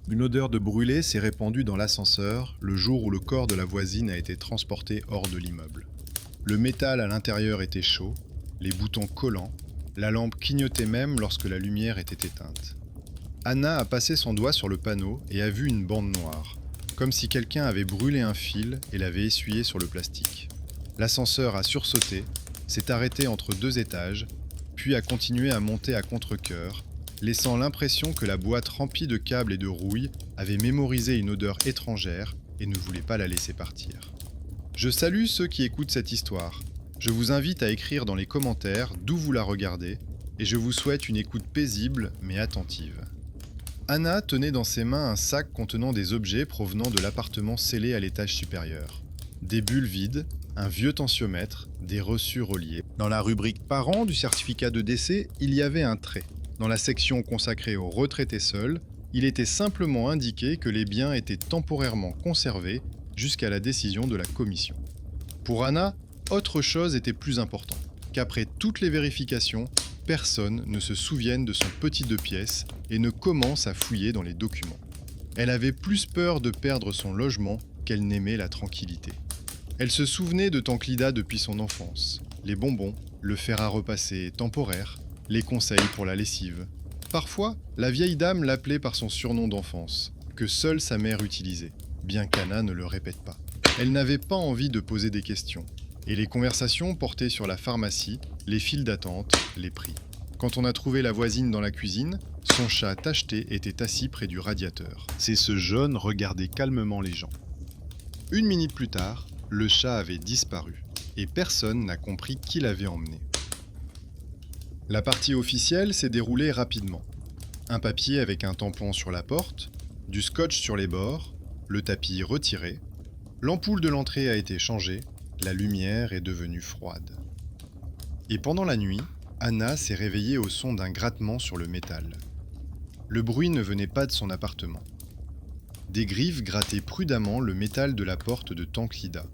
Une odeur de brûlé s'est répandue dans l'ascenseur le jour où le corps de la voisine a été transporté hors de l'immeuble. Le métal à l'intérieur était chaud, les boutons collants, la lampe clignotait même lorsque la lumière était éteinte. Anna a passé son doigt sur le panneau et a vu une bande noire, comme si quelqu'un avait brûlé un fil et l'avait essuyé sur le plastique. L'ascenseur a sursauté, s'est arrêté entre deux étages, puis a continué à monter à contre-cœur, laissant l'impression que la boîte remplie de câbles et de rouille avait mémorisé une odeur étrangère et ne voulait pas la laisser partir. Je salue ceux qui écoutent cette histoire. Je vous invite à écrire dans les commentaires d'où vous la regardez et je vous souhaite une écoute paisible mais attentive. Anna tenait dans ses mains un sac contenant des objets provenant de l'appartement scellé à l'étage supérieur. Des bulles vides, un vieux tensiomètre, des reçus reliés. Dans la rubrique parents du certificat de décès, il y avait un trait. Dans la section consacrée aux retraités seuls, il était simplement indiqué que les biens étaient temporairement conservés jusqu'à la décision de la commission. Pour Anna, autre chose était plus important, qu'après toutes les vérifications, personne ne se souvienne de son petit 2 pièces et ne commence à fouiller dans les documents. Elle avait plus peur de perdre son logement qu'elle n'aimait la tranquillité. Elle se souvenait de Tanklida depuis son enfance, les bonbons, le fer à repasser temporaire, les conseils pour la lessive. Parfois, la vieille dame l'appelait par son surnom d'enfance, que seule sa mère utilisait, bien qu'Anna ne le répète pas. Elle n'avait pas envie de poser des questions, et les conversations portaient sur la pharmacie, les files d'attente, les prix. Quand on a trouvé la voisine dans la cuisine, son chat tacheté était assis près du radiateur. C'est ce jaune regardait calmement les gens. Une minute plus tard, le chat avait disparu, et personne n'a compris qui l'avait emmené. La partie officielle s'est déroulée rapidement. Un papier avec un tampon sur la porte, du scotch sur les bords, le tapis retiré, l'ampoule de l'entrée a été changée, la lumière est devenue froide. Et pendant la nuit, Anna s'est réveillée au son d'un grattement sur le métal. Le bruit ne venait pas de son appartement. Des griffes grattaient prudemment le métal de la porte de Tanklida.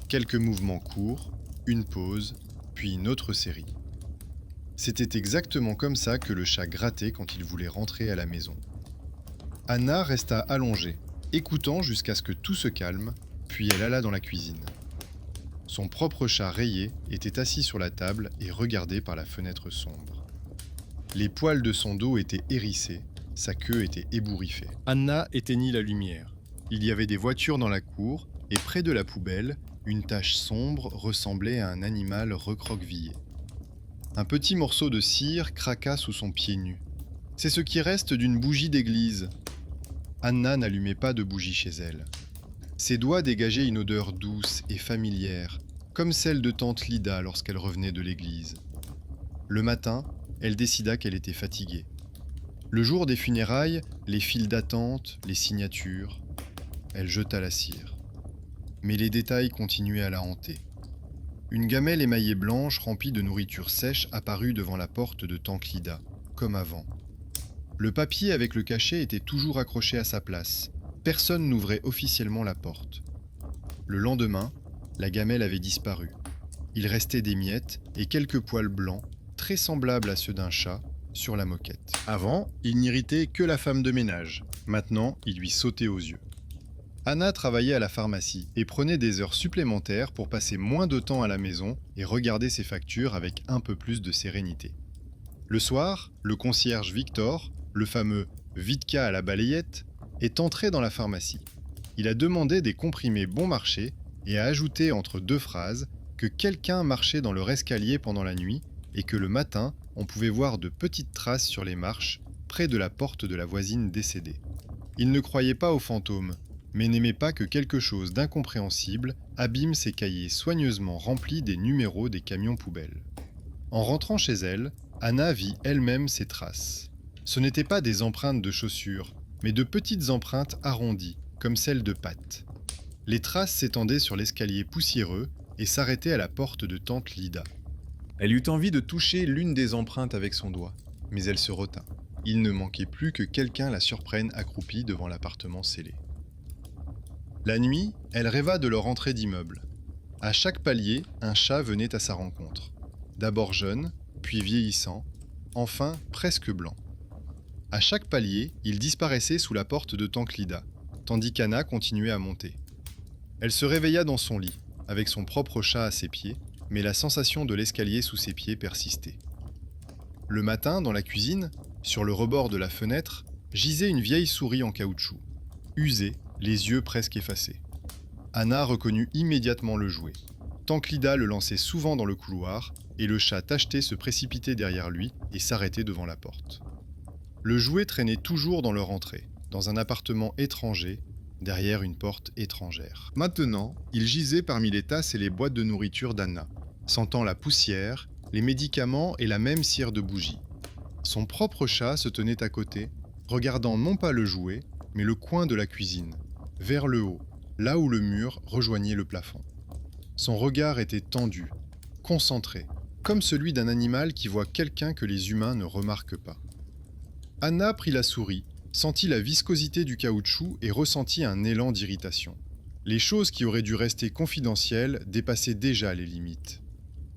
Quelques mouvements courts, une pause, puis une autre série. C'était exactement comme ça que le chat grattait quand il voulait rentrer à la maison. Anna resta allongée, écoutant jusqu'à ce que tout se calme, puis elle alla dans la cuisine. Son propre chat rayé était assis sur la table et regardait par la fenêtre sombre. Les poils de son dos étaient hérissés, sa queue était ébouriffée. Anna éteignit la lumière. Il y avait des voitures dans la cour, et près de la poubelle, une tache sombre ressemblait à un animal recroquevillé. Un petit morceau de cire craqua sous son pied nu. C'est ce qui reste d'une bougie d'église. Anna n'allumait pas de bougie chez elle. Ses doigts dégageaient une odeur douce et familière, comme celle de tante Lida lorsqu'elle revenait de l'église. Le matin, elle décida qu'elle était fatiguée. Le jour des funérailles, les files d'attente, les signatures, elle jeta la cire. Mais les détails continuaient à la hanter. Une gamelle émaillée blanche remplie de nourriture sèche apparut devant la porte de Tanklida, comme avant. Le papier avec le cachet était toujours accroché à sa place. Personne n'ouvrait officiellement la porte. Le lendemain, la gamelle avait disparu. Il restait des miettes et quelques poils blancs, très semblables à ceux d'un chat, sur la moquette. Avant, il n'irritait que la femme de ménage. Maintenant, il lui sautait aux yeux. Anna travaillait à la pharmacie et prenait des heures supplémentaires pour passer moins de temps à la maison et regarder ses factures avec un peu plus de sérénité. Le soir, le concierge Victor, le fameux Vitka à la balayette, est entré dans la pharmacie. Il a demandé des comprimés bon marché et a ajouté entre deux phrases que quelqu'un marchait dans leur escalier pendant la nuit et que le matin, on pouvait voir de petites traces sur les marches près de la porte de la voisine décédée. Il ne croyait pas aux fantômes, mais n'aimait pas que quelque chose d'incompréhensible abîme ses cahiers soigneusement remplis des numéros des camions poubelles. En rentrant chez elle, Anna vit elle-même ses traces. Ce n'étaient pas des empreintes de chaussures, mais de petites empreintes arrondies, comme celles de pattes. Les traces s'étendaient sur l'escalier poussiéreux et s'arrêtaient à la porte de tante Lida. Elle eut envie de toucher l'une des empreintes avec son doigt, mais elle se retint. Il ne manquait plus que quelqu'un la surprenne accroupie devant l'appartement scellé. La nuit, elle rêva de leur entrée d'immeuble. À chaque palier, un chat venait à sa rencontre. D'abord jeune, puis vieillissant, enfin presque blanc. À chaque palier, il disparaissait sous la porte de Tanklida, tandis qu'Anna continuait à monter. Elle se réveilla dans son lit, avec son propre chat à ses pieds, mais la sensation de l'escalier sous ses pieds persistait. Le matin, dans la cuisine, sur le rebord de la fenêtre, gisait une vieille souris en caoutchouc, usée, les yeux presque effacés. Anna reconnut immédiatement le jouet. Tanklida le lançait souvent dans le couloir, et le chat tacheté se précipitait derrière lui et s'arrêtait devant la porte. Le jouet traînait toujours dans leur entrée, dans un appartement étranger, derrière une porte étrangère. Maintenant, il gisait parmi les tasses et les boîtes de nourriture d'Anna, sentant la poussière, les médicaments et la même cire de bougie. Son propre chat se tenait à côté, regardant non pas le jouet, mais le coin de la cuisine, vers le haut, là où le mur rejoignait le plafond. Son regard était tendu, concentré, comme celui d'un animal qui voit quelqu'un que les humains ne remarquent pas. Anna prit la souris, sentit la viscosité du caoutchouc et ressentit un élan d'irritation. Les choses qui auraient dû rester confidentielles dépassaient déjà les limites.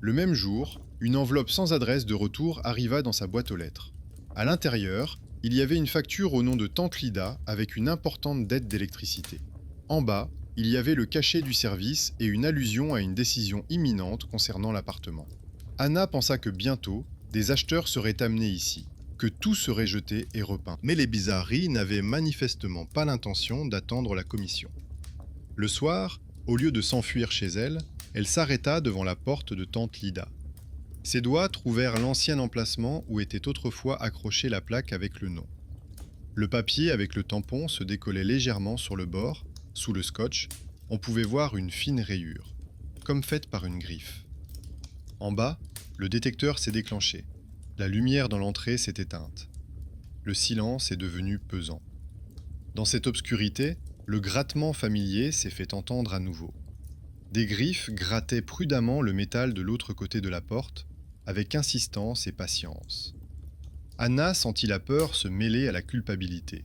Le même jour, une enveloppe sans adresse de retour arriva dans sa boîte aux lettres. À l'intérieur, il y avait une facture au nom de Tanklida avec une importante dette d'électricité. En bas, il y avait le cachet du service et une allusion à une décision imminente concernant l'appartement. Anna pensa que bientôt, des acheteurs seraient amenés ici, que tout serait jeté et repeint. Mais les bizarreries n'avaient manifestement pas l'intention d'attendre la commission. Le soir, au lieu de s'enfuir chez elle, elle s'arrêta devant la porte de tante Lida. Ses doigts trouvèrent l'ancien emplacement où était autrefois accrochée la plaque avec le nom. Le papier avec le tampon se décollait légèrement sur le bord. Sous le scotch, on pouvait voir une fine rayure, comme faite par une griffe. En bas, le détecteur s'est déclenché. La lumière dans l'entrée s'est éteinte. Le silence est devenu pesant. Dans cette obscurité, le grattement familier s'est fait entendre à nouveau. Des griffes grattaient prudemment le métal de l'autre côté de la porte, avec insistance et patience. Anna sentit la peur se mêler à la culpabilité.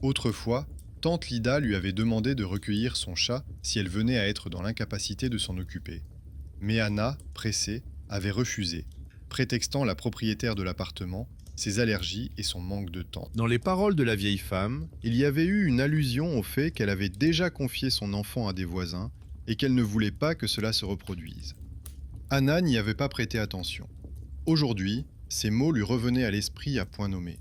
Autrefois, tante Lida lui avait demandé de recueillir son chat si elle venait à être dans l'incapacité de s'en occuper. Mais Anna, pressée, avait refusé, prétextant la propriétaire de l'appartement, ses allergies et son manque de temps. Dans les paroles de la vieille femme, il y avait eu une allusion au fait qu'elle avait déjà confié son enfant à des voisins et qu'elle ne voulait pas que cela se reproduise. Anna n'y avait pas prêté attention. Aujourd'hui, ces mots lui revenaient à l'esprit à point nommé.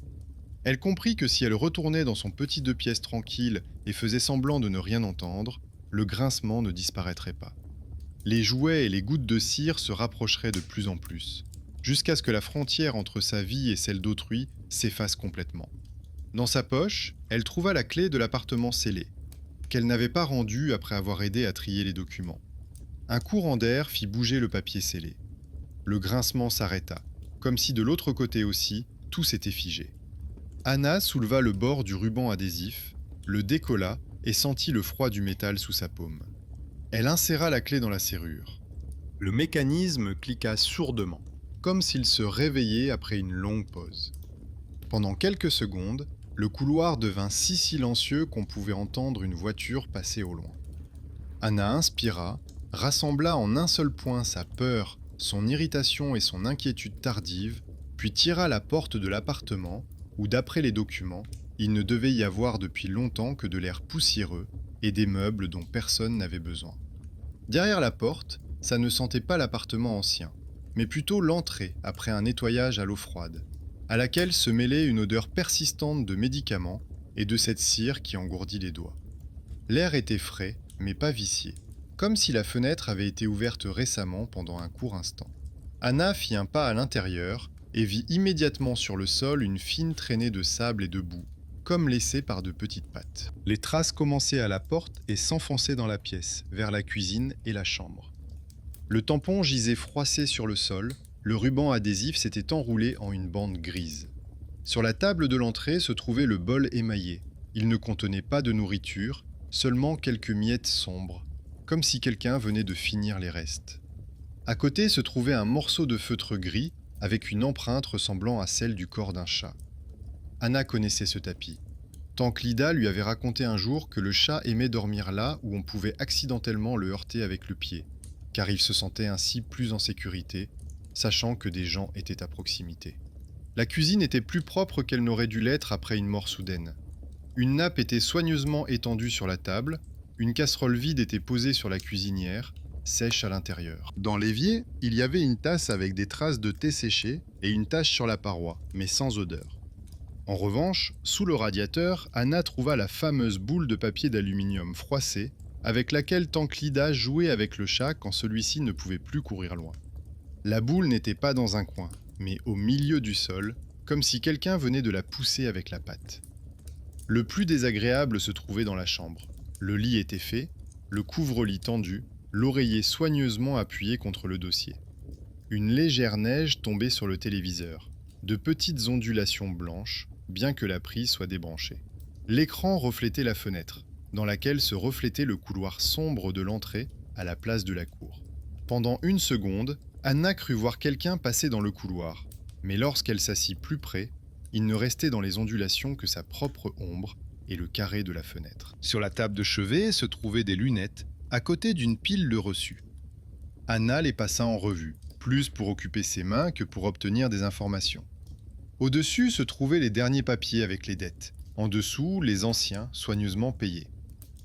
Elle comprit que si elle retournait dans son petit 2 pièces tranquille et faisait semblant de ne rien entendre, le grincement ne disparaîtrait pas. Les jouets et les gouttes de cire se rapprocheraient de plus en plus, jusqu'à ce que la frontière entre sa vie et celle d'autrui s'efface complètement. Dans sa poche, elle trouva la clé de l'appartement scellé, qu'elle n'avait pas rendu après avoir aidé à trier les documents. Un courant d'air fit bouger le papier scellé. Le grincement s'arrêta, comme si de l'autre côté aussi, tout s'était figé. Anna souleva le bord du ruban adhésif, le décolla et sentit le froid du métal sous sa paume. Elle inséra la clé dans la serrure. Le mécanisme cliqua sourdement, comme s'il se réveillait après une longue pause. Pendant quelques secondes, le couloir devint si silencieux qu'on pouvait entendre une voiture passer au loin. Anna inspira, rassembla en un seul point sa peur, son irritation et son inquiétude tardive, puis tira la porte de l'appartement où, d'après les documents, il ne devait y avoir depuis longtemps que de l'air poussiéreux et des meubles dont personne n'avait besoin. Derrière la porte, ça ne sentait pas l'appartement ancien, mais plutôt l'entrée après un nettoyage à l'eau froide, à laquelle se mêlait une odeur persistante de médicaments et de cette cire qui engourdit les doigts. L'air était frais, mais pas vicié, comme si la fenêtre avait été ouverte récemment pendant un court instant. Anna fit un pas à l'intérieur et vit immédiatement sur le sol une fine traînée de sable et de boue, comme laissée par de petites pattes. Les traces commençaient à la porte et s'enfonçaient dans la pièce, vers la cuisine et la chambre. Le tampon gisait froissé sur le sol, le ruban adhésif s'était enroulé en une bande grise. Sur la table de l'entrée se trouvait le bol émaillé. Il ne contenait pas de nourriture, seulement quelques miettes sombres, comme si quelqu'un venait de finir les restes. À côté se trouvait un morceau de feutre gris avec une empreinte ressemblant à celle du corps d'un chat. Anna connaissait ce tapis. Tanklida lui avait raconté un jour que le chat aimait dormir là où on pouvait accidentellement le heurter avec le pied, car il se sentait ainsi plus en sécurité, sachant que des gens étaient à proximité. La cuisine était plus propre qu'elle n'aurait dû l'être après une mort soudaine. Une nappe était soigneusement étendue sur la table, une casserole vide était posée sur la cuisinière, sèche à l'intérieur. Dans l'évier, il y avait une tasse avec des traces de thé séché et une tache sur la paroi, mais sans odeur. En revanche, sous le radiateur, Anna trouva la fameuse boule de papier d'aluminium froissée avec laquelle Tanklida jouait avec le chat quand celui-ci ne pouvait plus courir loin. La boule n'était pas dans un coin, mais au milieu du sol, comme si quelqu'un venait de la pousser avec la patte. Le plus désagréable se trouvait dans la chambre. Le lit était fait, le couvre-lit tendu, l'oreiller soigneusement appuyé contre le dossier. Une légère neige tombait sur le téléviseur, de petites ondulations blanches, bien que la prise soit débranchée. L'écran reflétait la fenêtre, dans laquelle se reflétait le couloir sombre de l'entrée à la place de la cour. Pendant une seconde, Anna crut voir quelqu'un passer dans le couloir, mais lorsqu'elle s'assit plus près, il ne restait dans les ondulations que sa propre ombre et le carré de la fenêtre. Sur la table de chevet se trouvaient des lunettes, à côté d'une pile de reçus. Anna les passa en revue, plus pour occuper ses mains que pour obtenir des informations. Au-dessus se trouvaient les derniers papiers avec les dettes, en dessous les anciens, soigneusement payés.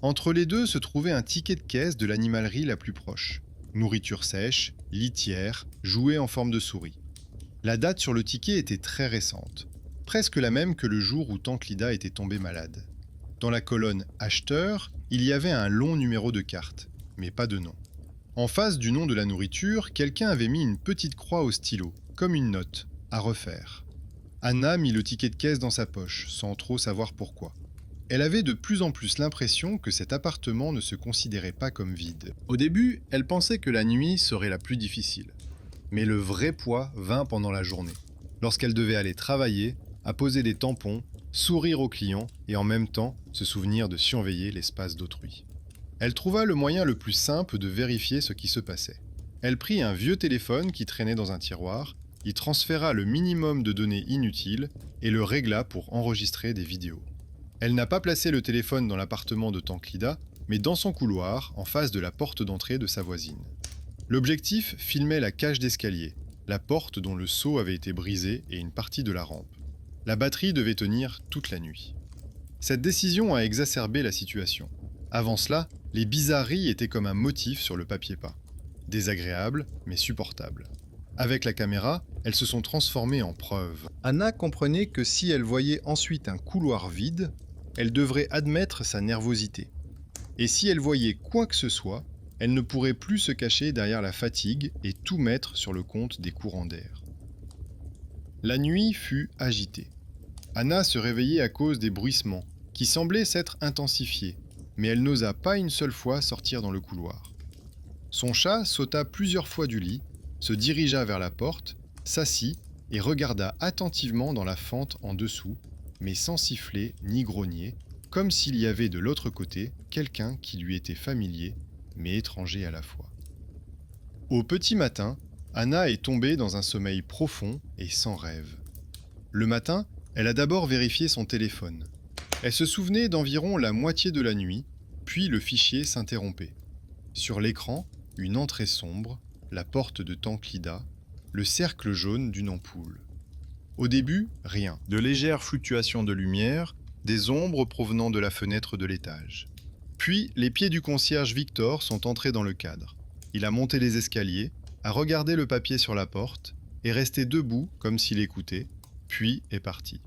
Entre les deux se trouvait un ticket de caisse de l'animalerie la plus proche. Nourriture sèche, litière, jouet en forme de souris. La date sur le ticket était très récente, presque la même que le jour où Tanklida était tombée malade. Dans la colonne « Acheteur », il y avait un long numéro de carte, mais pas de nom. En face du nom de la nourriture, quelqu'un avait mis une petite croix au stylo, comme une note, à refaire. Anna mit le ticket de caisse dans sa poche, sans trop savoir pourquoi. Elle avait de plus en plus l'impression que cet appartement ne se considérait pas comme vide. Au début, elle pensait que la nuit serait la plus difficile. Mais le vrai poids vint pendant la journée, lorsqu'elle devait aller travailler, apposer des tampons, sourire aux clients et en même temps se souvenir de surveiller l'espace d'autrui. Elle trouva le moyen le plus simple de vérifier ce qui se passait. Elle prit un vieux téléphone qui traînait dans un tiroir, y transféra le minimum de données inutiles et le régla pour enregistrer des vidéos. Elle n'a pas placé le téléphone dans l'appartement de Tanklida, mais dans son couloir, en face de la porte d'entrée de sa voisine. L'objectif filmait la cage d'escalier, la porte dont le seau avait été brisé et une partie de la rampe. La batterie devait tenir toute la nuit. Cette décision a exacerbé la situation. Avant cela, les bizarreries étaient comme un motif sur le papier peint. Désagréables, mais supportables. Avec la caméra, elles se sont transformées en preuves. Anna comprenait que si elle voyait ensuite un couloir vide, elle devrait admettre sa nervosité. Et si elle voyait quoi que ce soit, elle ne pourrait plus se cacher derrière la fatigue et tout mettre sur le compte des courants d'air. La nuit fut agitée. Anna se réveillait à cause des bruissements, qui semblaient s'être intensifiés, mais elle n'osa pas une seule fois sortir dans le couloir. Son chat sauta plusieurs fois du lit, se dirigea vers la porte, s'assit et regarda attentivement dans la fente en dessous, mais sans siffler ni grogner, comme s'il y avait de l'autre côté quelqu'un qui lui était familier, mais étranger à la fois. Au petit matin, Anna est tombée dans un sommeil profond et sans rêve. Le matin, elle a d'abord vérifié son téléphone. Elle se souvenait d'environ la moitié de la nuit, puis le fichier s'interrompait. Sur l'écran, une entrée sombre, la porte de Tanklida, le cercle jaune d'une ampoule. Au début, rien. De légères fluctuations de lumière, des ombres provenant de la fenêtre de l'étage. Puis, les pieds du concierge Victor sont entrés dans le cadre. Il a monté les escaliers, a regardé le papier sur la porte, est resté debout comme s'il écoutait, puis est parti.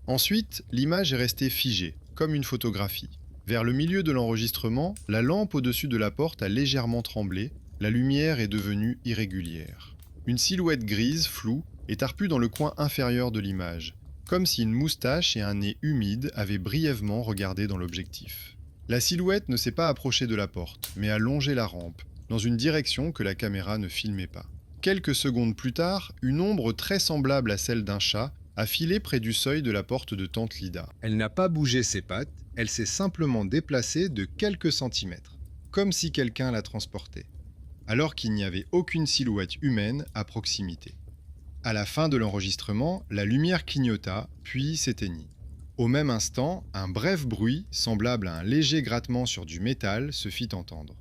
Ensuite, l'image est restée figée, comme une photographie. Vers le milieu de l'enregistrement, la lampe au-dessus de la porte a légèrement tremblé, la lumière est devenue irrégulière. Une silhouette grise, floue, est apparue dans le coin inférieur de l'image, comme si une moustache et un nez humide avaient brièvement regardé dans l'objectif. La silhouette ne s'est pas approchée de la porte, mais a longé la rampe, dans une direction que la caméra ne filmait pas. Quelques secondes plus tard, une ombre très semblable à celle d'un chat a filé près du seuil de la porte de Tanklida. Elle n'a pas bougé ses pattes, elle s'est simplement déplacée de quelques centimètres, comme si quelqu'un la transportait, alors qu'il n'y avait aucune silhouette humaine à proximité. À la fin de l'enregistrement, la lumière clignota, puis s'éteignit. Au même instant, un bref bruit, semblable à un léger grattement sur du métal, se fit entendre.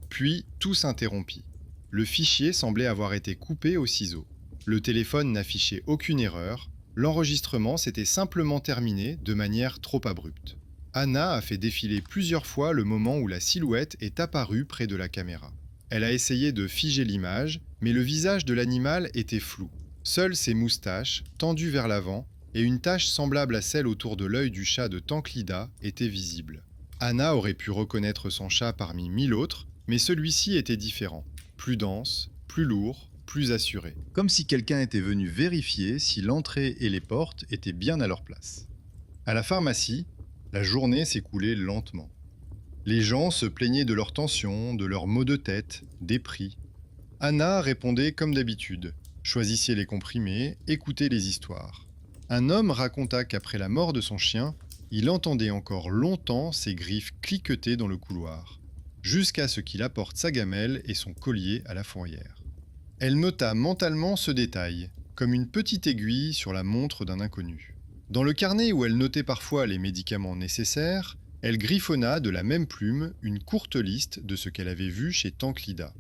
Puis, tout s'interrompit. Le fichier semblait avoir été coupé au ciseau. Le téléphone n'affichait aucune erreur, L'enregistrement s'était simplement terminé de manière trop abrupte. Anna a fait défiler plusieurs fois le moment où la silhouette est apparue près de la caméra. Elle a essayé de figer l'image, mais le visage de l'animal était flou. Seules ses moustaches, tendues vers l'avant, et une tache semblable à celle autour de l'œil du chat de Tanklida étaient visibles. Anna aurait pu reconnaître son chat parmi 1000 autres, mais celui-ci était différent. Plus dense, plus lourd, plus assuré. Comme si quelqu'un était venu vérifier si l'entrée et les portes étaient bien à leur place. À la pharmacie, la journée s'écoulait lentement. Les gens se plaignaient de leurs tensions, de leurs maux de tête, des prix. Anna répondait comme d'habitude. Choisissait les comprimés, écoutait les histoires. Un homme raconta qu'après la mort de son chien, il entendait encore longtemps ses griffes cliqueter dans le couloir, jusqu'à ce qu'il apporte sa gamelle et son collier à la fourrière. Elle nota mentalement ce détail, comme une petite aiguille sur la montre d'un inconnu. Dans le carnet où elle notait parfois les médicaments nécessaires, elle griffonna de la même plume une courte liste de ce qu'elle avait vu chez Tanklida.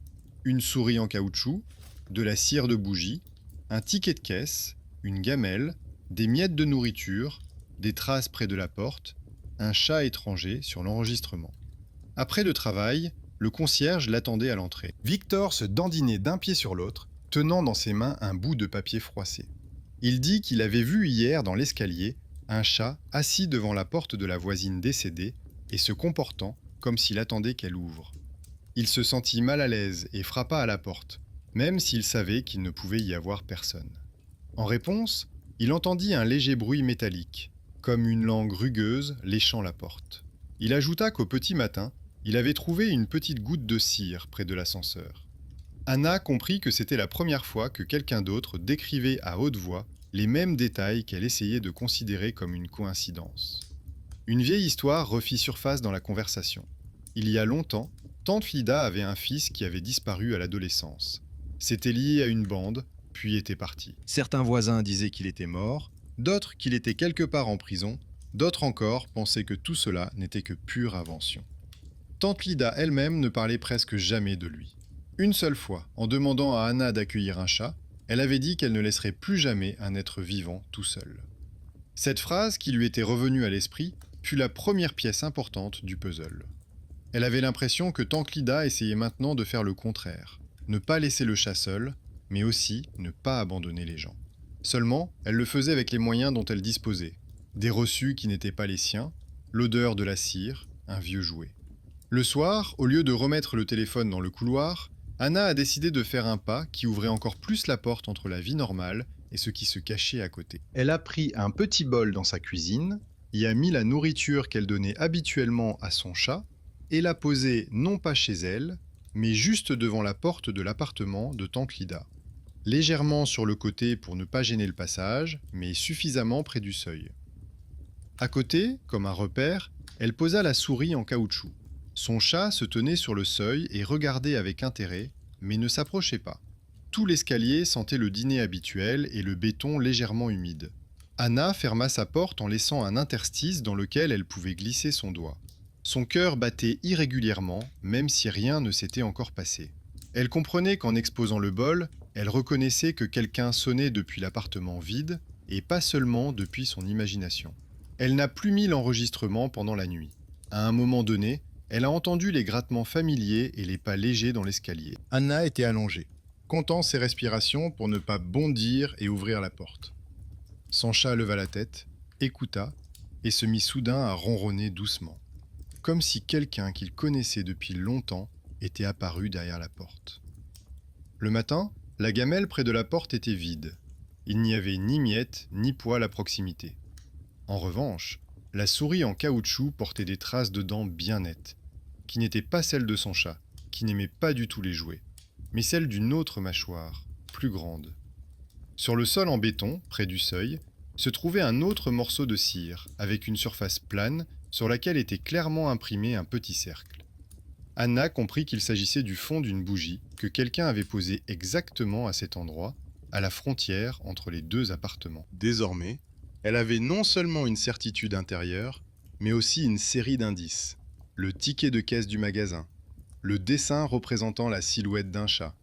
Une souris en caoutchouc, de la cire de bougie, un ticket de caisse, une gamelle, des miettes de nourriture, des traces près de la porte, un chat étranger sur l'enregistrement. Après le travail, le concierge l'attendait à l'entrée. Victor se dandinait d'un pied sur l'autre, tenant dans ses mains un bout de papier froissé. Il dit qu'il avait vu hier dans l'escalier un chat assis devant la porte de la voisine décédée et se comportant comme s'il attendait qu'elle ouvre. Il se sentit mal à l'aise et frappa à la porte, même s'il savait qu'il ne pouvait y avoir personne. En réponse, il entendit un léger bruit métallique, comme une langue rugueuse léchant la porte. Il ajouta qu'au petit matin, il avait trouvé une petite goutte de cire près de l'ascenseur. Anna comprit que c'était la première fois que quelqu'un d'autre décrivait à haute voix les mêmes détails qu'elle essayait de considérer comme une coïncidence. Une vieille histoire refit surface dans la conversation. Il y a longtemps, Tanklida avait un fils qui avait disparu à l'adolescence. C'était lié à une bande, puis était parti. Certains voisins disaient qu'il était mort, d'autres qu'il était quelque part en prison, d'autres encore pensaient que tout cela n'était que pure invention. Tanklida elle-même ne parlait presque jamais de lui. Une seule fois, en demandant à Anna d'accueillir un chat, elle avait dit qu'elle ne laisserait plus jamais un être vivant tout seul. Cette phrase qui lui était revenue à l'esprit fut la première pièce importante du puzzle. Elle avait l'impression que Tanklida essayait maintenant de faire le contraire, ne pas laisser le chat seul, mais aussi ne pas abandonner les gens. Seulement, elle le faisait avec les moyens dont elle disposait, des reçus qui n'étaient pas les siens, l'odeur de la cire, un vieux jouet. Le soir, au lieu de remettre le téléphone dans le couloir, Anna a décidé de faire un pas qui ouvrait encore plus la porte entre la vie normale et ce qui se cachait à côté. Elle a pris un petit bol dans sa cuisine, y a mis la nourriture qu'elle donnait habituellement à son chat et l'a posée non pas chez elle, mais juste devant la porte de l'appartement de Tanklida. Légèrement sur le côté pour ne pas gêner le passage, mais suffisamment près du seuil. À côté, comme un repère, elle posa la souris en caoutchouc. Son chat se tenait sur le seuil et regardait avec intérêt, mais ne s'approchait pas. Tout l'escalier sentait le dîner habituel et le béton légèrement humide. Anna ferma sa porte en laissant un interstice dans lequel elle pouvait glisser son doigt. Son cœur battait irrégulièrement, même si rien ne s'était encore passé. Elle comprenait qu'en exposant le bol, elle reconnaissait que quelqu'un sonnait depuis l'appartement vide, et pas seulement depuis son imagination. Elle n'a plus mis l'enregistrement pendant la nuit. À un moment donné, elle a entendu les grattements familiers et les pas légers dans l'escalier. Anna était allongée, comptant ses respirations pour ne pas bondir et ouvrir la porte. Son chat leva la tête, écouta, et se mit soudain à ronronner doucement, comme si quelqu'un qu'il connaissait depuis longtemps était apparu derrière la porte. Le matin, la gamelle près de la porte était vide. Il n'y avait ni miettes ni poils à proximité. En revanche, la souris en caoutchouc portait des traces de dents bien nettes, qui n'étaient pas celles de son chat, qui n'aimait pas du tout les jouets, mais celles d'une autre mâchoire, plus grande. Sur le sol en béton, près du seuil, se trouvait un autre morceau de cire, avec une surface plane sur laquelle était clairement imprimé un petit cercle. Anna comprit qu'il s'agissait du fond d'une bougie que quelqu'un avait posée exactement à cet endroit, à la frontière entre les deux appartements. Désormais, elle avait non seulement une certitude intérieure, mais aussi une série d'indices. Le ticket de caisse du magasin, le dessin représentant la silhouette d'un chat,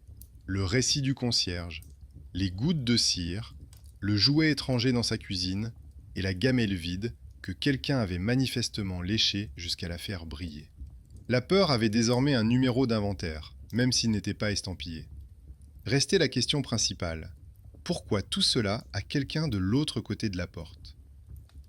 le récit du concierge, les gouttes de cire, le jouet étranger dans sa cuisine et la gamelle vide que quelqu'un avait manifestement léchée jusqu'à la faire briller. La peur avait désormais un numéro d'inventaire, même s'il n'était pas estampillé. Restait la question principale. Pourquoi tout cela à quelqu'un de l'autre côté de la porte ?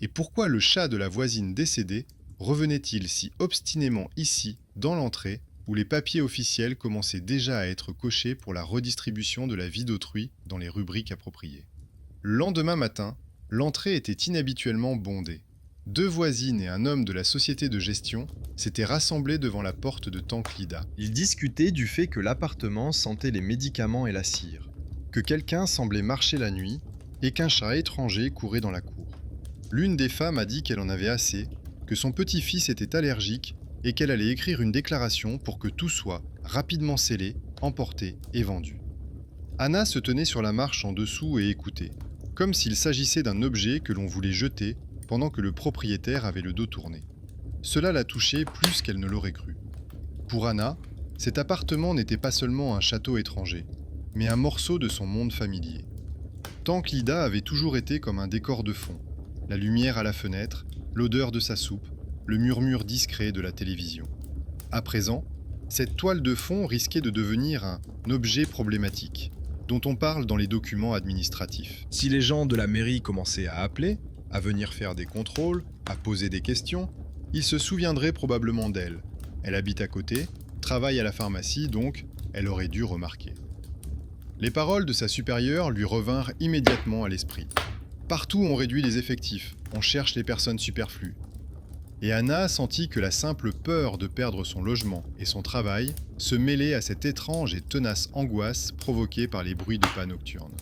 Et pourquoi le chat de la voisine décédée revenait-il si obstinément ici, dans l'entrée, où les papiers officiels commençaient déjà à être cochés pour la redistribution de la vie d'autrui dans les rubriques appropriées ? Le lendemain matin, l'entrée était inhabituellement bondée. 2 voisines et un homme de la société de gestion s'étaient rassemblés devant la porte de Tanklida. Ils discutaient du fait que l'appartement sentait les médicaments et la cire, que quelqu'un semblait marcher la nuit et qu'un chat étranger courait dans la cour. L'une des femmes a dit qu'elle en avait assez, que son petit-fils était allergique et qu'elle allait écrire une déclaration pour que tout soit rapidement scellé, emporté et vendu. Anna se tenait sur la marche en dessous et écoutait, comme s'il s'agissait d'un objet que l'on voulait jeter pendant que le propriétaire avait le dos tourné. Cela la touchait plus qu'elle ne l'aurait cru. Pour Anna, cet appartement n'était pas seulement un château étranger, mais un morceau de son monde familier. Tanklida avait toujours été comme un décor de fond, la lumière à la fenêtre, l'odeur de sa soupe, le murmure discret de la télévision. À présent, cette toile de fond risquait de devenir un objet problématique, dont on parle dans les documents administratifs. Si les gens de la mairie commençaient à appeler, à venir faire des contrôles, à poser des questions, ils se souviendraient probablement d'elle. Elle habite à côté, travaille à la pharmacie, donc elle aurait dû remarquer. Les paroles de sa supérieure lui revinrent immédiatement à l'esprit. Partout on réduit les effectifs, on cherche les personnes superflues. Et Anna sentit que la simple peur de perdre son logement et son travail se mêlait à cette étrange et tenace angoisse provoquée par les bruits de pas nocturnes.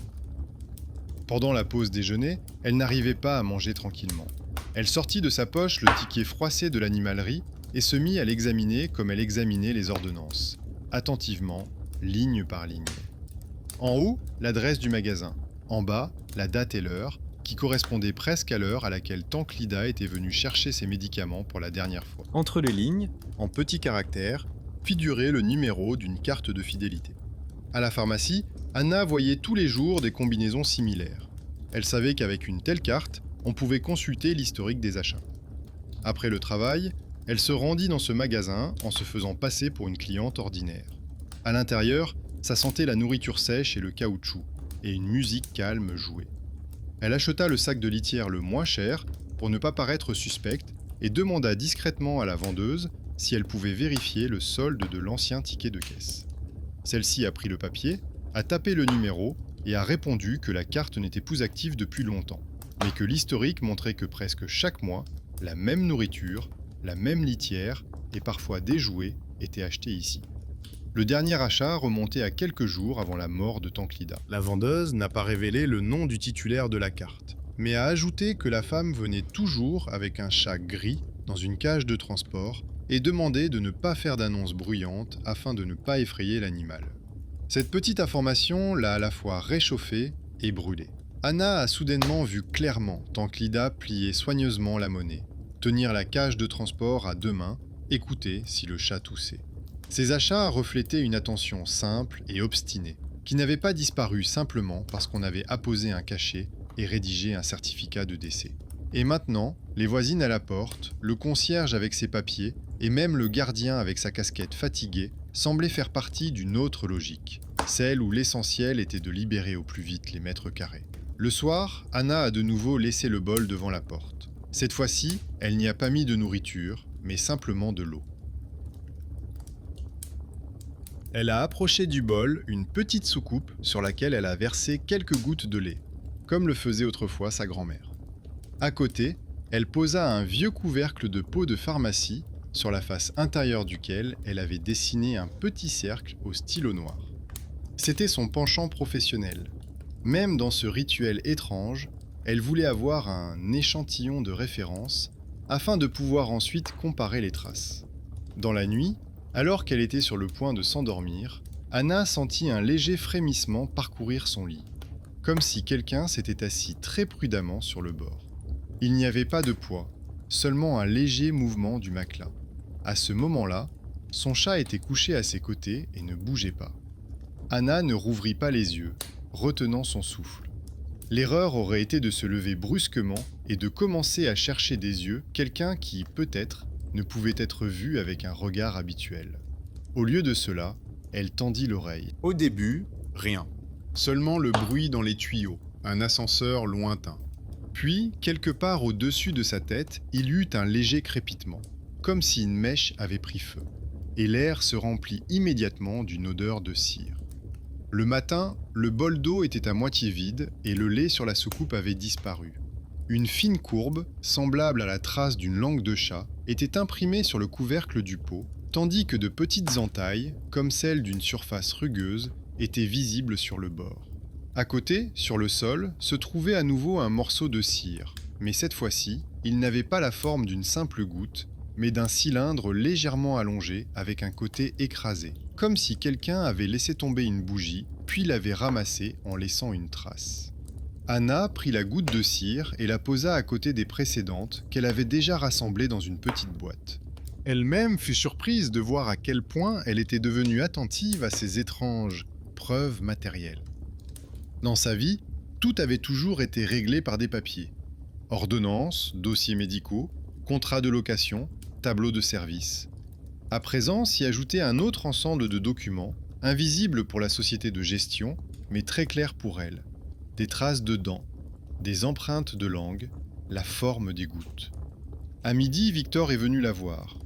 Pendant la pause déjeuner, elle n'arrivait pas à manger tranquillement. Elle sortit de sa poche le ticket froissé de l'animalerie et se mit à l'examiner comme elle examinait les ordonnances, attentivement, ligne par ligne. En haut, l'adresse du magasin. En bas, la date et l'heure, qui correspondait presque à l'heure à laquelle Tanklida était venue chercher ses médicaments pour la dernière fois. Entre les lignes, en petits caractères, figurait le numéro d'une carte de fidélité. À la pharmacie, Anna voyait tous les jours des combinaisons similaires. Elle savait qu'avec une telle carte, on pouvait consulter l'historique des achats. Après le travail, elle se rendit dans ce magasin en se faisant passer pour une cliente ordinaire. À l'intérieur, ça sentait la nourriture sèche et le caoutchouc, et une musique calme jouait. Elle acheta le sac de litière le moins cher pour ne pas paraître suspecte et demanda discrètement à la vendeuse si elle pouvait vérifier le solde de l'ancien ticket de caisse. Celle-ci a pris le papier, a tapé le numéro et a répondu que la carte n'était plus active depuis longtemps, mais que l'historique montrait que presque chaque mois, la même nourriture, la même litière et parfois des jouets étaient achetés ici. Le dernier achat remontait à quelques jours avant la mort de Tanklida. La vendeuse n'a pas révélé le nom du titulaire de la carte, mais a ajouté que la femme venait toujours avec un chat gris dans une cage de transport et demandait de ne pas faire d'annonces bruyantes afin de ne pas effrayer l'animal. Cette petite information l'a à la fois réchauffée et brûlée. Anna a soudainement vu clairement Tanklida plier soigneusement la monnaie, tenir la cage de transport à 2 mains, écouter si le chat toussait. Ces achats reflétaient une attention simple et obstinée, qui n'avait pas disparu simplement parce qu'on avait apposé un cachet et rédigé un certificat de décès. Et maintenant, les voisines à la porte, le concierge avec ses papiers, et même le gardien avec sa casquette fatiguée, semblaient faire partie d'une autre logique, celle où l'essentiel était de libérer au plus vite les mètres carrés. Le soir, Anna a de nouveau laissé le bol devant la porte. Cette fois-ci, elle n'y a pas mis de nourriture, mais simplement de l'eau. Elle a approché du bol une petite soucoupe sur laquelle elle a versé quelques gouttes de lait, comme le faisait autrefois sa grand-mère. À côté, elle posa un vieux couvercle de peau de pharmacie sur la face intérieure duquel elle avait dessiné un petit cercle au stylo noir. C'était son penchant professionnel. Même dans ce rituel étrange, elle voulait avoir un échantillon de référence afin de pouvoir ensuite comparer les traces. Dans la nuit, alors qu'elle était sur le point de s'endormir, Anna sentit un léger frémissement parcourir son lit, comme si quelqu'un s'était assis très prudemment sur le bord. Il n'y avait pas de poids, seulement un léger mouvement du matelas. À ce moment-là, son chat était couché à ses côtés et ne bougeait pas. Anna ne rouvrit pas les yeux, retenant son souffle. L'erreur aurait été de se lever brusquement et de commencer à chercher des yeux quelqu'un qui, peut-être, ne pouvait être vu avec un regard habituel. Au lieu de cela, elle tendit l'oreille. Au début, rien. Seulement le bruit dans les tuyaux, un ascenseur lointain. Puis, quelque part au-dessus de sa tête, il y eut un léger crépitement, comme si une mèche avait pris feu. Et l'air se remplit immédiatement d'une odeur de cire. Le matin, le bol d'eau était à moitié vide et le lait sur la soucoupe avait disparu. Une fine courbe, semblable à la trace d'une langue de chat, était imprimée sur le couvercle du pot, tandis que de petites entailles, comme celles d'une surface rugueuse, étaient visibles sur le bord. À côté, sur le sol, se trouvait à nouveau un morceau de cire, mais cette fois-ci, il n'avait pas la forme d'une simple goutte, mais d'un cylindre légèrement allongé avec un côté écrasé, comme si quelqu'un avait laissé tomber une bougie, puis l'avait ramassée en laissant une trace. Anna prit la goutte de cire et la posa à côté des précédentes qu'elle avait déjà rassemblées dans une petite boîte. Elle-même fut surprise de voir à quel point elle était devenue attentive à ces étranges preuves matérielles. Dans sa vie, tout avait toujours été réglé par des papiers. Ordonnances, dossiers médicaux, contrats de location, tableaux de service. À présent, s'y ajoutait un autre ensemble de documents, invisibles pour la société de gestion, mais très clairs pour elle. Des traces de dents, des empreintes de langue, la forme des gouttes. À midi, Victor est venu la voir.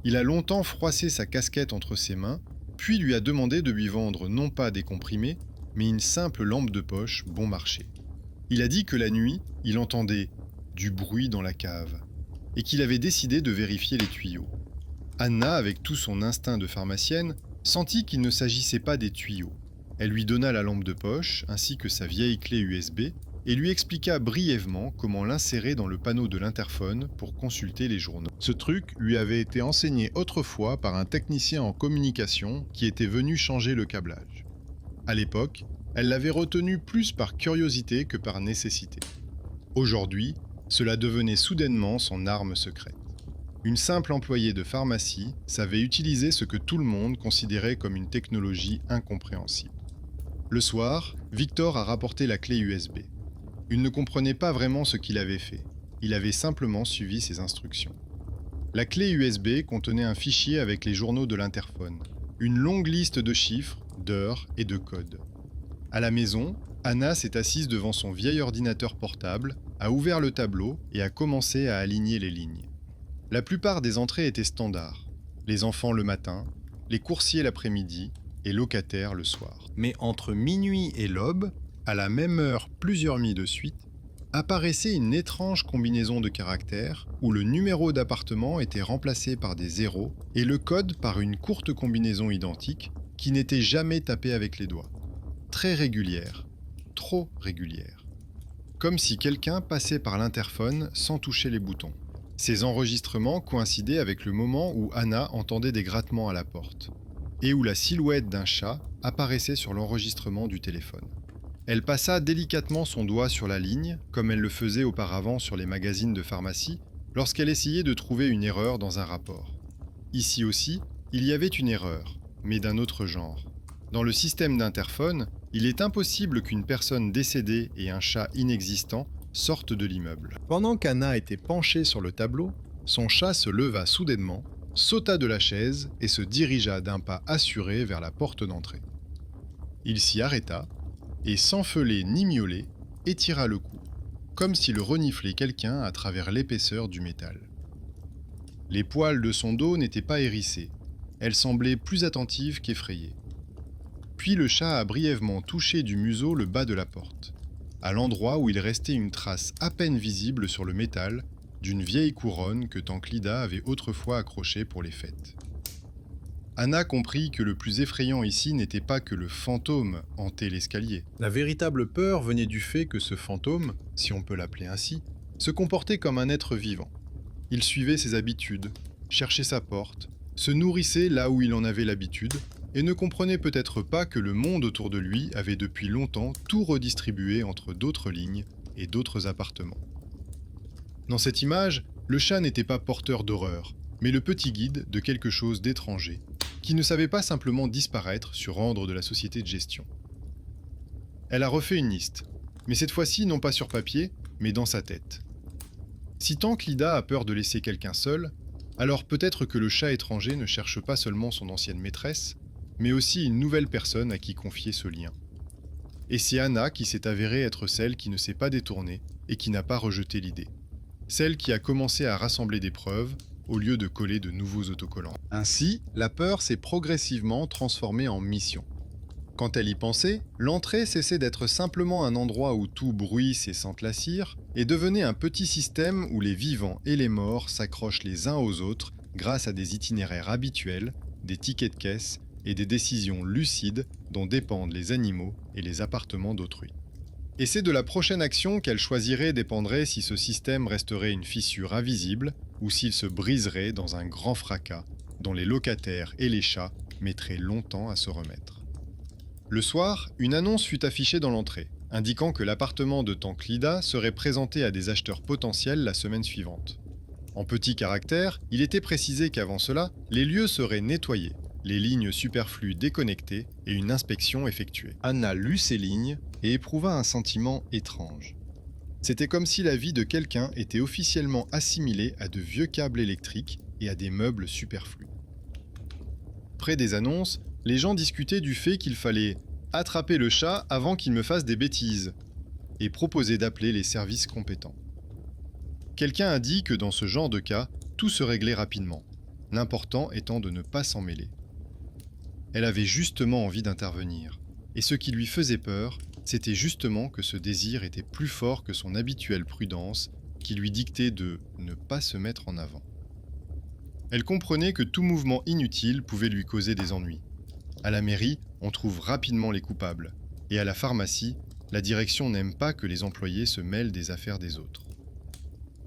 Il a longtemps froissé sa casquette entre ses mains, puis lui a demandé de lui vendre non pas des comprimés, mais une simple lampe de poche bon marché. Il a dit que la nuit, il entendait du bruit dans la cave, et qu'il avait décidé de vérifier les tuyaux. Anna, avec tout son instinct de pharmacienne, sentit qu'il ne s'agissait pas des tuyaux. Elle lui donna la lampe de poche, ainsi que sa vieille clé USB, et lui expliqua brièvement comment l'insérer dans le panneau de l'interphone pour consulter les journaux. Ce truc lui avait été enseigné autrefois par un technicien en communication qui était venu changer le câblage. À l'époque, elle l'avait retenu plus par curiosité que par nécessité. Aujourd'hui, cela devenait soudainement son arme secrète. Une simple employée de pharmacie savait utiliser ce que tout le monde considérait comme une technologie incompréhensible. Le soir, Victor a rapporté la clé USB. Il ne comprenait pas vraiment ce qu'il avait fait. Il avait simplement suivi ses instructions. La clé USB contenait un fichier avec les journaux de l'interphone, une longue liste de chiffres, d'heures et de codes. À la maison, Anna s'est assise devant son vieil ordinateur portable, a ouvert le tableau et a commencé à aligner les lignes. La plupart des entrées étaient standards. Les enfants le matin, les coursiers l'après-midi et locataires le soir. Mais entre minuit et l'aube, à la même heure plusieurs nuits de suite, apparaissait une étrange combinaison de caractères où le numéro d'appartement était remplacé par des zéros et le code par une courte combinaison identique qui n'était jamais tapée avec les doigts. Très régulière, trop régulière. Comme si quelqu'un passait par l'interphone sans toucher les boutons. Ces enregistrements coïncidaient avec le moment où Anna entendait des grattements à la porte et où la silhouette d'un chat apparaissait sur l'enregistrement du téléphone. Elle passa délicatement son doigt sur la ligne, comme elle le faisait auparavant sur les magazines de pharmacie, lorsqu'elle essayait de trouver une erreur dans un rapport. Ici aussi, il y avait une erreur, mais d'un autre genre. Dans le système d'interphone, il est impossible qu'une personne décédée et un chat inexistant sortent de l'immeuble. Pendant qu'Anna était penchée sur le tableau, son chat se leva soudainement, sauta de la chaise et se dirigea d'un pas assuré vers la porte d'entrée. Il s'y arrêta, et sans feuler ni miauler, étira le cou, comme s'il reniflait quelqu'un à travers l'épaisseur du métal. Les poils de son dos n'étaient pas hérissés, elle semblait plus attentive qu'effrayée. Puis le chat a brièvement touché du museau le bas de la porte, à l'endroit où il restait une trace à peine visible sur le métal d'une vieille couronne que tante Lyda avait autrefois accrochée pour les fêtes. Anna comprit que le plus effrayant ici n'était pas que le fantôme hantait l'escalier. La véritable peur venait du fait que ce fantôme, si on peut l'appeler ainsi, se comportait comme un être vivant. Il suivait ses habitudes, cherchait sa porte, se nourrissait là où il en avait l'habitude, et ne comprenait peut-être pas que le monde autour de lui avait depuis longtemps tout redistribué entre d'autres lignes et d'autres appartements. Dans cette image, le chat n'était pas porteur d'horreur, mais le petit guide de quelque chose d'étranger, qui ne savait pas simplement disparaître sur ordre de la société de gestion. Elle a refait une liste. Mais cette fois-ci, non pas sur papier, mais dans sa tête. Si Tank Lida a peur de laisser quelqu'un seul, alors peut-être que le chat étranger ne cherche pas seulement son ancienne maîtresse, mais aussi une nouvelle personne à qui confier ce lien. Et c'est Anna qui s'est avérée être celle qui ne s'est pas détournée et qui n'a pas rejeté l'idée. Celle qui a commencé à rassembler des preuves au lieu de coller de nouveaux autocollants. Ainsi, la peur s'est progressivement transformée en mission. Quand elle y pensait, l'entrée cessait d'être simplement un endroit où tout bruisse et sente la cire, et devenait un petit système où les vivants et les morts s'accrochent les uns aux autres grâce à des itinéraires habituels, des tickets de caisse et des décisions lucides dont dépendent les animaux et les appartements d'autrui. Et c'est de la prochaine action qu'elle choisirait dépendrait si ce système resterait une fissure invisible ou s'il se briserait dans un grand fracas dont les locataires et les chats mettraient longtemps à se remettre. Le soir, une annonce fut affichée dans l'entrée, indiquant que l'appartement de Tank Lida serait présenté à des acheteurs potentiels la semaine suivante. En petits caractères, il était précisé qu'avant cela, les lieux seraient nettoyés, les lignes superflues déconnectées et une inspection effectuée. Anna lut ces lignes et éprouva un sentiment étrange. C'était comme si la vie de quelqu'un était officiellement assimilée à de vieux câbles électriques et à des meubles superflus. Près des annonces, les gens discutaient du fait qu'il fallait attraper le chat avant qu'il me fasse des bêtises et proposaient d'appeler les services compétents. Quelqu'un a dit que dans ce genre de cas, tout se réglait rapidement, l'important étant de ne pas s'en mêler. Elle avait justement envie d'intervenir, et ce qui lui faisait peur, c'était justement que ce désir était plus fort que son habituelle prudence qui lui dictait de ne pas se mettre en avant. Elle comprenait que tout mouvement inutile pouvait lui causer des ennuis. À la mairie, on trouve rapidement les coupables, et à la pharmacie, la direction n'aime pas que les employés se mêlent des affaires des autres.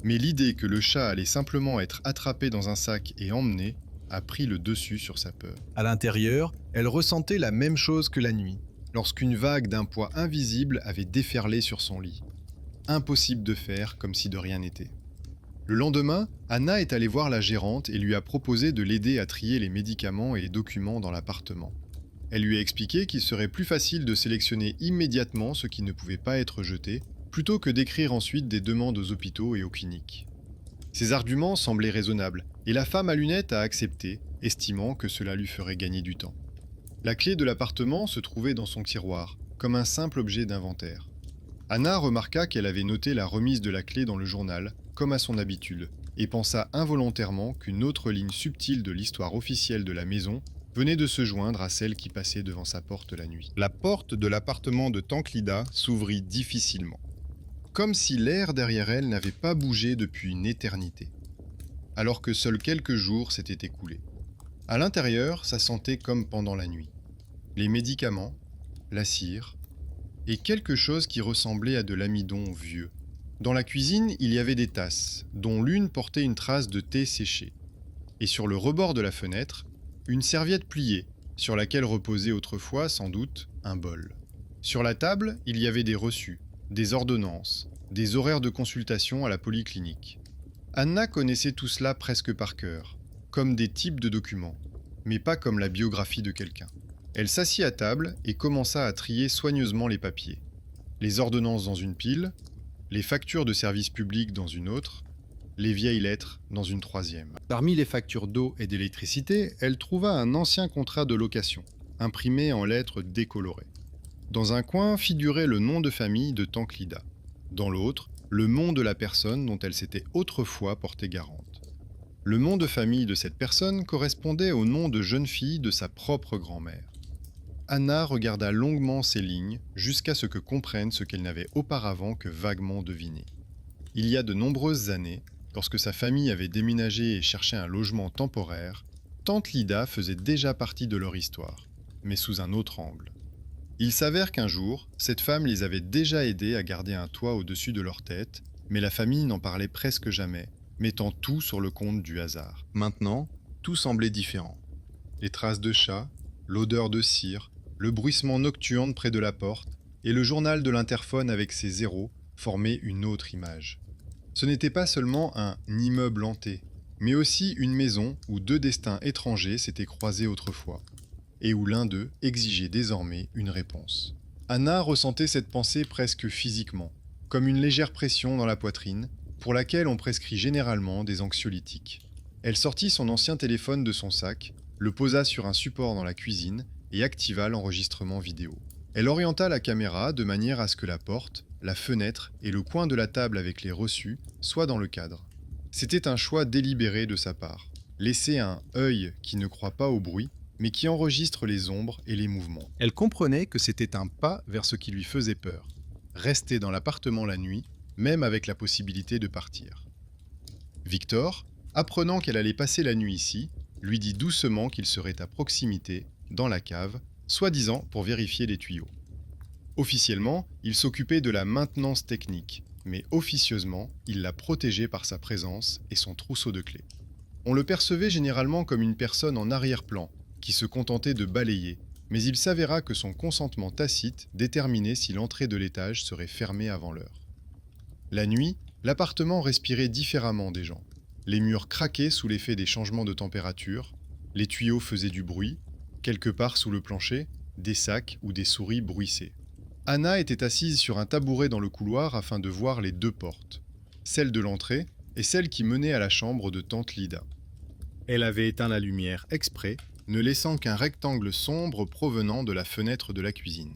Mais l'idée que le chat allait simplement être attrapé dans un sac et emmené a pris le dessus sur sa peur. À l'intérieur, elle ressentait la même chose que la nuit, lorsqu'une vague d'un poids invisible avait déferlé sur son lit. Impossible de faire comme si de rien n'était. Le lendemain, Anna est allée voir la gérante et lui a proposé de l'aider à trier les médicaments et les documents dans l'appartement. Elle lui a expliqué qu'il serait plus facile de sélectionner immédiatement ce qui ne pouvait pas être jeté, plutôt que d'écrire ensuite des demandes aux hôpitaux et aux cliniques. Ses arguments semblaient raisonnables, et la femme à lunettes a accepté, estimant que cela lui ferait gagner du temps. La clé de l'appartement se trouvait dans son tiroir, comme un simple objet d'inventaire. Anna remarqua qu'elle avait noté la remise de la clé dans le journal, comme à son habitude, et pensa involontairement qu'une autre ligne subtile de l'histoire officielle de la maison venait de se joindre à celle qui passait devant sa porte la nuit. La porte de l'appartement de Tank Lida s'ouvrit difficilement, comme si l'air derrière elle n'avait pas bougé depuis une éternité, alors que seuls quelques jours s'étaient écoulés. À l'intérieur, ça sentait comme pendant la nuit. Les médicaments, la cire, et quelque chose qui ressemblait à de l'amidon vieux. Dans la cuisine, il y avait des tasses, dont l'une portait une trace de thé séché. Et sur le rebord de la fenêtre, une serviette pliée, sur laquelle reposait autrefois, sans doute, un bol. Sur la table, il y avait des reçus, des ordonnances, des horaires de consultation à la polyclinique. Anna connaissait tout cela presque par cœur, comme des types de documents, mais pas comme la biographie de quelqu'un. Elle s'assit à table et commença à trier soigneusement les papiers. Les ordonnances dans une pile, les factures de services publics dans une autre, les vieilles lettres dans une troisième. Parmi les factures d'eau et d'électricité, elle trouva un ancien contrat de location, imprimé en lettres décolorées. Dans un coin figurait le nom de famille de Tank Lida. Dans l'autre, le nom de la personne dont elle s'était autrefois portée garante. Le nom de famille de cette personne correspondait au nom de jeune fille de sa propre grand-mère. Anna regarda longuement ces lignes jusqu'à ce que comprenne ce qu'elle n'avait auparavant que vaguement deviné. Il y a de nombreuses années, lorsque sa famille avait déménagé et cherché un logement temporaire, Tante Lida faisait déjà partie de leur histoire, mais sous un autre angle. Il s'avère qu'un jour, cette femme les avait déjà aidés à garder un toit au-dessus de leur tête, mais la famille n'en parlait presque jamais, mettant tout sur le compte du hasard. Maintenant, tout semblait différent. Les traces de chat, l'odeur de cire, le bruissement nocturne près de la porte et le journal de l'interphone avec ses zéros formaient une autre image. Ce n'était pas seulement un immeuble hanté, mais aussi une maison où deux destins étrangers s'étaient croisés autrefois, et où l'un d'eux exigeait désormais une réponse. Anna ressentait cette pensée presque physiquement, comme une légère pression dans la poitrine, pour laquelle on prescrit généralement des anxiolytiques. Elle sortit son ancien téléphone de son sac, le posa sur un support dans la cuisine et activa l'enregistrement vidéo. Elle orienta la caméra de manière à ce que la porte, la fenêtre et le coin de la table avec les reçus soient dans le cadre. C'était un choix délibéré de sa part. Laisser un œil qui ne croit pas au bruit, mais qui enregistre les ombres et les mouvements. Elle comprenait que c'était un pas vers ce qui lui faisait peur. Rester dans l'appartement la nuit, même avec la possibilité de partir. Victor, apprenant qu'elle allait passer la nuit ici, lui dit doucement qu'il serait à proximité, dans la cave, soi-disant pour vérifier les tuyaux. Officiellement, il s'occupait de la maintenance technique, mais officieusement, il la protégeait par sa présence et son trousseau de clés. On le percevait généralement comme une personne en arrière-plan, qui se contentait de balayer, mais il s'avéra que son consentement tacite déterminait si l'entrée de l'étage serait fermée avant l'heure. La nuit, l'appartement respirait différemment des gens. Les murs craquaient sous l'effet des changements de température, les tuyaux faisaient du bruit, quelque part sous le plancher, des sacs ou des souris bruissaient. Anna était assise sur un tabouret dans le couloir afin de voir les deux portes, celle de l'entrée et celle qui menait à la chambre de tante Lida. Elle avait éteint la lumière exprès, ne laissant qu'un rectangle sombre provenant de la fenêtre de la cuisine.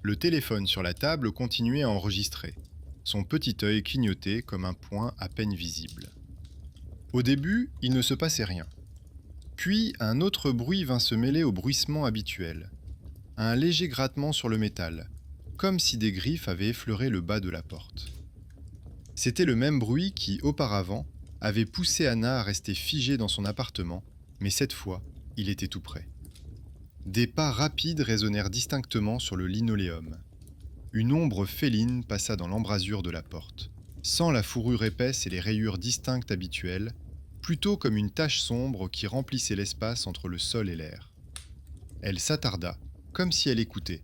Le téléphone sur la table continuait à enregistrer. Son petit œil clignotait comme un point à peine visible. Au début, il ne se passait rien. Puis, un autre bruit vint se mêler au bruissement habituel. Un léger grattement sur le métal, comme si des griffes avaient effleuré le bas de la porte. C'était le même bruit qui, auparavant, avait poussé Anna à rester figée dans son appartement, mais cette fois, il était tout près. Des pas rapides résonnèrent distinctement sur le linoléum. Une ombre féline passa dans l'embrasure de la porte, sans la fourrure épaisse et les rayures distinctes habituelles, plutôt comme une tache sombre qui remplissait l'espace entre le sol et l'air. Elle s'attarda, comme si elle écoutait,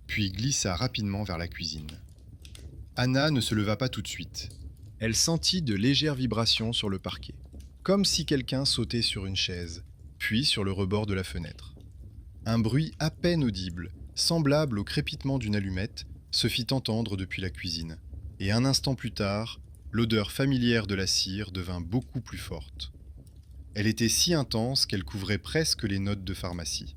puis glissa rapidement vers la cuisine. Anna ne se leva pas tout de suite. Elle sentit de légères vibrations sur le parquet, comme si quelqu'un sautait sur une chaise, puis sur le rebord de la fenêtre. Un bruit à peine audible, semblable au crépitement d'une allumette, se fit entendre depuis la cuisine, et un instant plus tard, l'odeur familière de la cire devint beaucoup plus forte. Elle était si intense qu'elle couvrait presque les notes de pharmacie.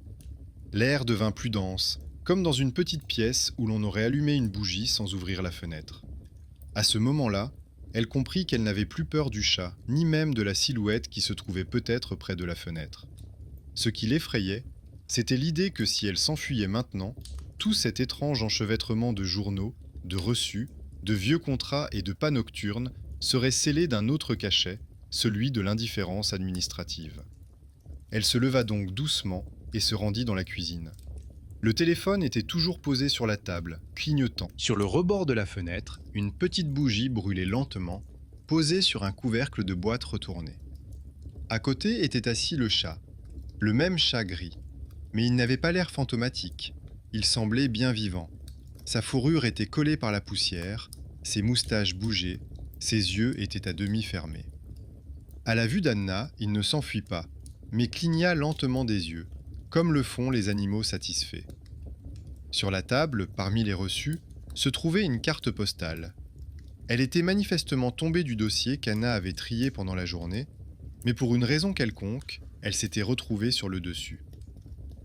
L'air devint plus dense, comme dans une petite pièce où l'on aurait allumé une bougie sans ouvrir la fenêtre. À ce moment-là, elle comprit qu'elle n'avait plus peur du chat, ni même de la silhouette qui se trouvait peut-être près de la fenêtre. Ce qui l'effrayait, c'était l'idée que si elle s'enfuyait maintenant, tout cet étrange enchevêtrement de journaux, de reçus, de vieux contrats et de pas nocturnes serait scellé d'un autre cachet, celui de l'indifférence administrative. Elle se leva donc doucement et se rendit dans la cuisine. Le téléphone était toujours posé sur la table, clignotant. Sur le rebord de la fenêtre, une petite bougie brûlait lentement, posée sur un couvercle de boîte retourné. À côté était assis le chat, le même chat gris, mais il n'avait pas l'air fantomatique. Il semblait bien vivant. Sa fourrure était collée par la poussière, ses moustaches bougeaient, ses yeux étaient à demi fermés. À la vue d'Anna, il ne s'enfuit pas, mais cligna lentement des yeux, comme le font les animaux satisfaits. Sur la table, parmi les reçus, se trouvait une carte postale. Elle était manifestement tombée du dossier qu'Anna avait trié pendant la journée, mais pour une raison quelconque, elle s'était retrouvée sur le dessus.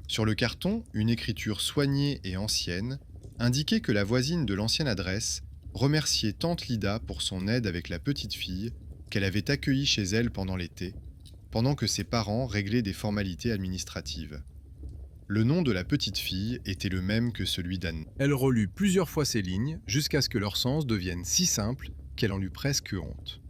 Sur le carton, une écriture soignée et ancienne indiquait que la voisine de l'ancienne adresse remerciait tante Lida pour son aide avec la petite fille qu'elle avait accueillie chez elle pendant l'été, pendant que ses parents réglaient des formalités administratives. Le nom de la petite fille était le même que celui d'Anne. Elle relut plusieurs fois ces lignes jusqu'à ce que leur sens devienne si simple qu'elle en eut presque honte.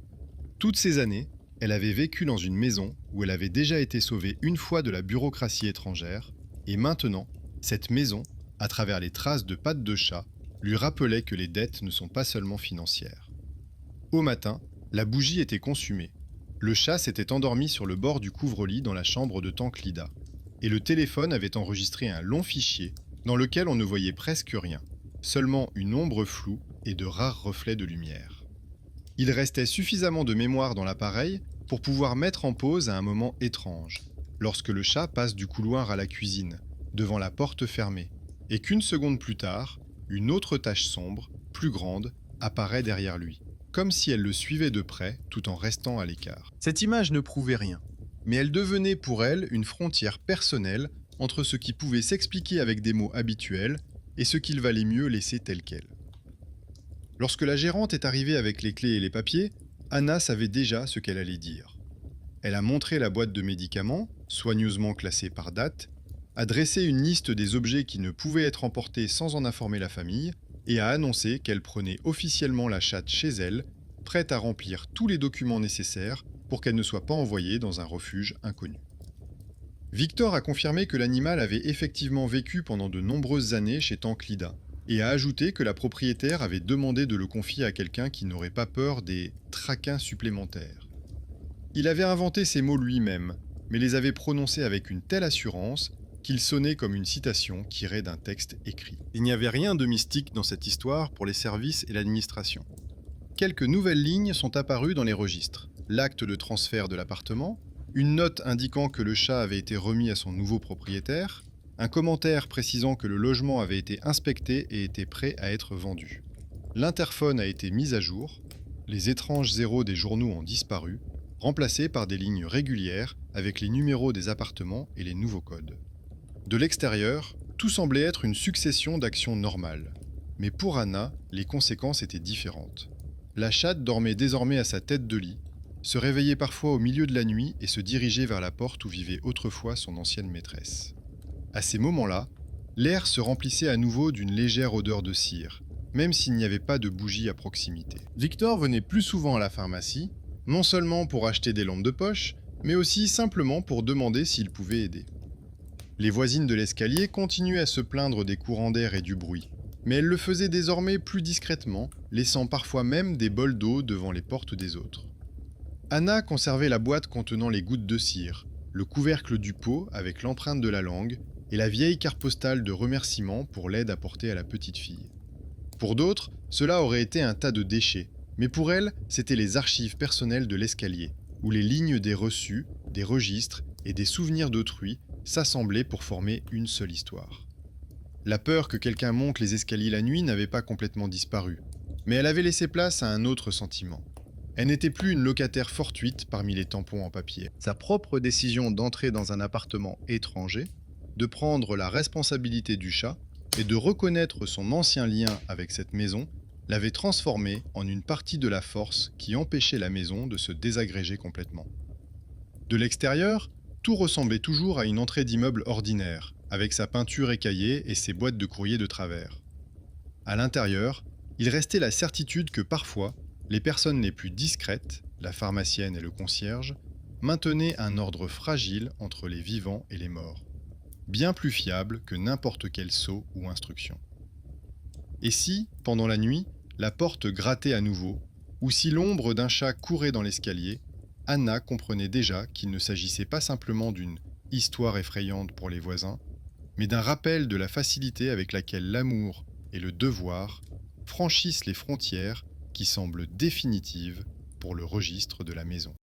Toutes ces années, elle avait vécu dans une maison où elle avait déjà été sauvée une fois de la bureaucratie étrangère, et maintenant, cette maison, à travers les traces de pattes de chat, lui rappelait que les dettes ne sont pas seulement financières. Au matin, la bougie était consumée. Le chat s'était endormi sur le bord du couvre-lit dans la chambre de tante Lida, et le téléphone avait enregistré un long fichier dans lequel on ne voyait presque rien, seulement une ombre floue et de rares reflets de lumière. Il restait suffisamment de mémoire dans l'appareil pour pouvoir mettre en pause à un moment étrange, lorsque le chat passe du couloir à la cuisine, devant la porte fermée, et qu'une seconde plus tard, une autre tache sombre, plus grande, apparaît derrière lui, comme si elle le suivait de près tout en restant à l'écart. Cette image ne prouvait rien, mais elle devenait pour elle une frontière personnelle entre ce qui pouvait s'expliquer avec des mots habituels et ce qu'il valait mieux laisser tel quel. Lorsque la gérante est arrivée avec les clés et les papiers, Anna savait déjà ce qu'elle allait dire. Elle a montré la boîte de médicaments, soigneusement classée par date, a dressé une liste des objets qui ne pouvaient être emportés sans en informer la famille, et a annoncé qu'elle prenait officiellement la chatte chez elle, prête à remplir tous les documents nécessaires pour qu'elle ne soit pas envoyée dans un refuge inconnu. Victor a confirmé que l'animal avait effectivement vécu pendant de nombreuses années chez Tante Lida, et a ajouté que la propriétaire avait demandé de le confier à quelqu'un qui n'aurait pas peur des traquins supplémentaires. Il avait inventé ces mots lui-même, mais les avait prononcés avec une telle assurance qu'il sonnait comme une citation tirée d'un texte écrit. Il n'y avait rien de mystique dans cette histoire pour les services et l'administration. Quelques nouvelles lignes sont apparues dans les registres. L'acte de transfert de l'appartement, une note indiquant que le chat avait été remis à son nouveau propriétaire, un commentaire précisant que le logement avait été inspecté et était prêt à être vendu. L'interphone a été mis à jour, les étranges zéros des journaux ont disparu, remplacés par des lignes régulières avec les numéros des appartements et les nouveaux codes. De l'extérieur, tout semblait être une succession d'actions normales. Mais pour Anna, les conséquences étaient différentes. La chatte dormait désormais à sa tête de lit, se réveillait parfois au milieu de la nuit et se dirigeait vers la porte où vivait autrefois son ancienne maîtresse. À ces moments-là, l'air se remplissait à nouveau d'une légère odeur de cire, même s'il n'y avait pas de bougie à proximité. Victor venait plus souvent à la pharmacie, non seulement pour acheter des lampes de poche, mais aussi simplement pour demander s'il pouvait aider. Les voisines de l'escalier continuaient à se plaindre des courants d'air et du bruit, mais elles le faisaient désormais plus discrètement, laissant parfois même des bols d'eau devant les portes des autres. Anna conservait la boîte contenant les gouttes de cire, le couvercle du pot avec l'empreinte de la langue et la vieille carte postale de remerciement pour l'aide apportée à la petite fille. Pour d'autres, cela aurait été un tas de déchets, mais pour elle, c'étaient les archives personnelles de l'escalier, où les lignes des reçus, des registres et des souvenirs d'autrui s'assemblaient pour former une seule histoire. La peur que quelqu'un monte les escaliers la nuit n'avait pas complètement disparu, mais elle avait laissé place à un autre sentiment. Elle n'était plus une locataire fortuite parmi les tampons en papier. Sa propre décision d'entrer dans un appartement étranger, de prendre la responsabilité du chat et de reconnaître son ancien lien avec cette maison l'avait transformée en une partie de la force qui empêchait la maison de se désagréger complètement. De l'extérieur, tout ressemblait toujours à une entrée d'immeuble ordinaire, avec sa peinture écaillée et ses boîtes de courrier de travers. À l'intérieur, il restait la certitude que parfois, les personnes les plus discrètes, la pharmacienne et le concierge, maintenaient un ordre fragile entre les vivants et les morts, bien plus fiable que n'importe quel sceau ou instruction. Et si, pendant la nuit, la porte grattait à nouveau, ou si l'ombre d'un chat courait dans l'escalier, Anna comprenait déjà qu'il ne s'agissait pas simplement d'une histoire effrayante pour les voisins, mais d'un rappel de la facilité avec laquelle l'amour et le devoir franchissent les frontières qui semblent définitives pour le registre de la maison.